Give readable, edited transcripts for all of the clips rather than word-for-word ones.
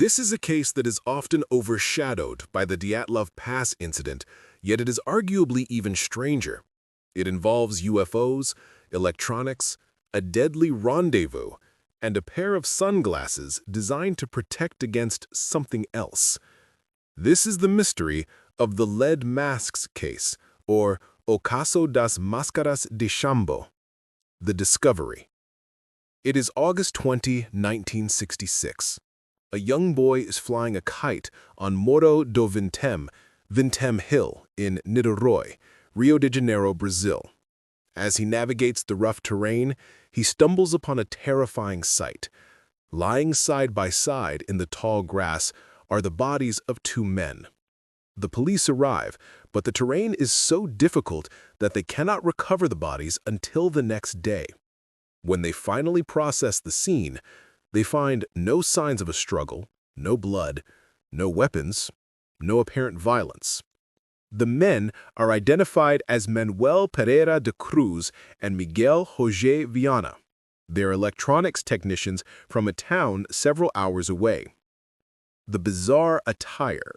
This is a case that is often overshadowed by the Dyatlov Pass incident, yet it is arguably even stranger. It involves UFOs, electronics, a deadly rendezvous, and a pair of sunglasses designed to protect against something else. This is the mystery of the lead masks case, or O Caso das Máscaras de Chumbo, the discovery. It is August 20, 1966. A young boy is flying a kite on Morro do Vintém Hill in Niterói, Rio de Janeiro, Brazil. As he navigates the rough terrain, he stumbles upon a terrifying sight. Lying side by side in the tall grass are the bodies of two men. The police arrive, but the terrain is so difficult that they cannot recover the bodies until the next day. When they finally process the scene, they find no signs of a struggle, no blood, no weapons, no apparent violence. The men are identified as Manuel Pereira de Cruz and Miguel José Viana. They're electronics technicians from a town several hours away. The bizarre attire.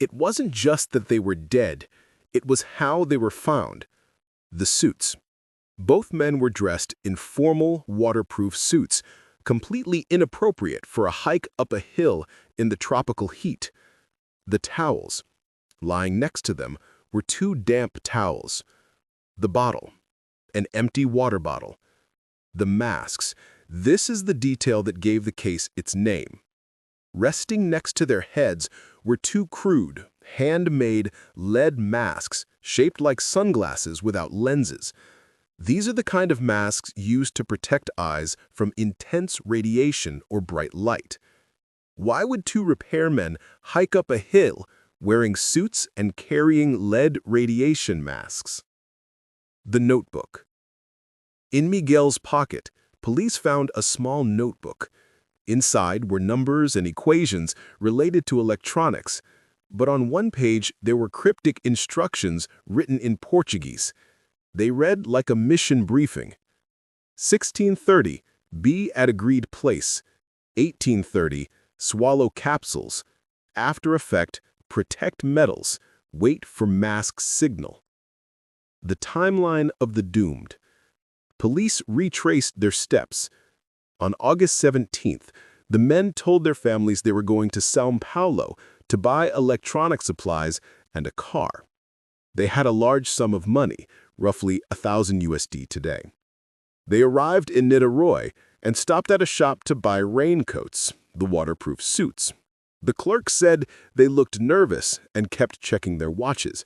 It wasn't just that they were dead, it was how they were found. The suits. Both men were dressed in formal, waterproof suits, completely inappropriate for a hike up a hill in the tropical heat. The towels. Lying next to them were two damp towels. The bottle. An empty water bottle. The masks. This is the detail that gave the case its name. Resting next to their heads were two crude, handmade lead masks shaped like sunglasses without lenses. These are the kind of masks used to protect eyes from intense radiation or bright light. Why would two repairmen hike up a hill wearing suits and carrying lead radiation masks? The notebook. In Miguel's pocket, police found a small notebook. Inside were numbers and equations related to electronics, but on one page there were cryptic instructions written in Portuguese. They read like a mission briefing. 1630, be at agreed place. 1830, swallow capsules. After effect, protect metals. Wait for mask signal. The timeline of the doomed. Police retraced their steps. On August 17th, the men told their families they were going to São Paulo to buy electronic supplies and a car. They had a large sum of money, roughly $1,000 today. They arrived in Niterói and stopped at a shop to buy raincoats, the waterproof suits. The clerk said they looked nervous and kept checking their watches.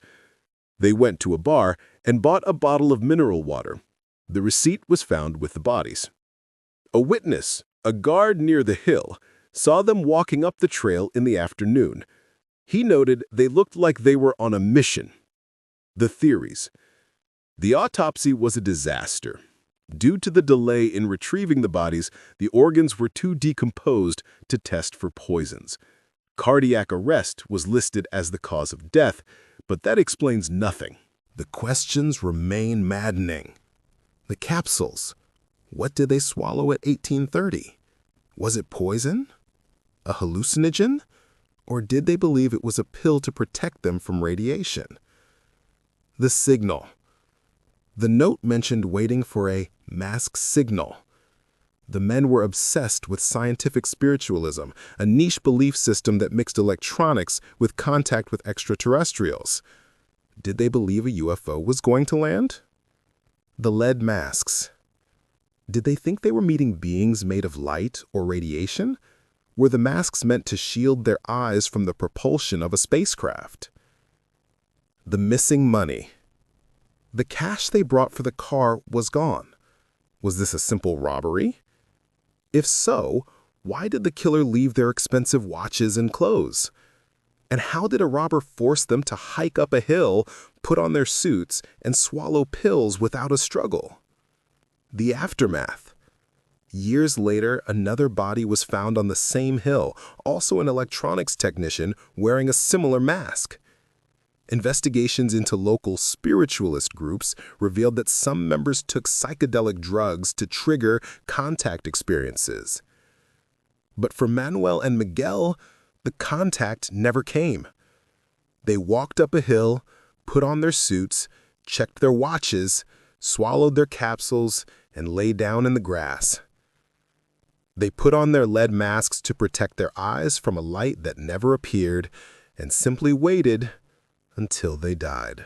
They went to a bar and bought a bottle of mineral water. The receipt was found with the bodies. A witness, a guard near the hill, saw them walking up the trail in the afternoon. He noted they looked like they were on a mission. The theories. The autopsy was a disaster. Due to the delay in retrieving the bodies, the organs were too decomposed to test for poisons. Cardiac arrest was listed as the cause of death, but that explains nothing. The questions remain maddening. The capsules. What did they swallow at 1830? Was it poison? A hallucinogen? Or did they believe it was a pill to protect them from radiation? The signal. The note mentioned waiting for a mask signal. The men were obsessed with scientific spiritualism, a niche belief system that mixed electronics with contact with extraterrestrials. Did they believe a UFO was going to land? The lead masks. Did they think they were meeting beings made of light or radiation? Were the masks meant to shield their eyes from the propulsion of a spacecraft? The missing money. The cash they brought for the car was gone. Was this a simple robbery? If so, why did the killer leave their expensive watches and clothes? And how did a robber force them to hike up a hill, put on their suits, and swallow pills without a struggle? The aftermath. Years later, another body was found on the same hill, also an electronics technician wearing a similar mask. Investigations into local spiritualist groups revealed that some members took psychedelic drugs to trigger contact experiences. But for Manuel and Miguel, the contact never came. They walked up a hill, put on their suits, checked their watches, swallowed their capsules, and lay down in the grass. They put on their lead masks to protect their eyes from a light that never appeared and simply waited until they died.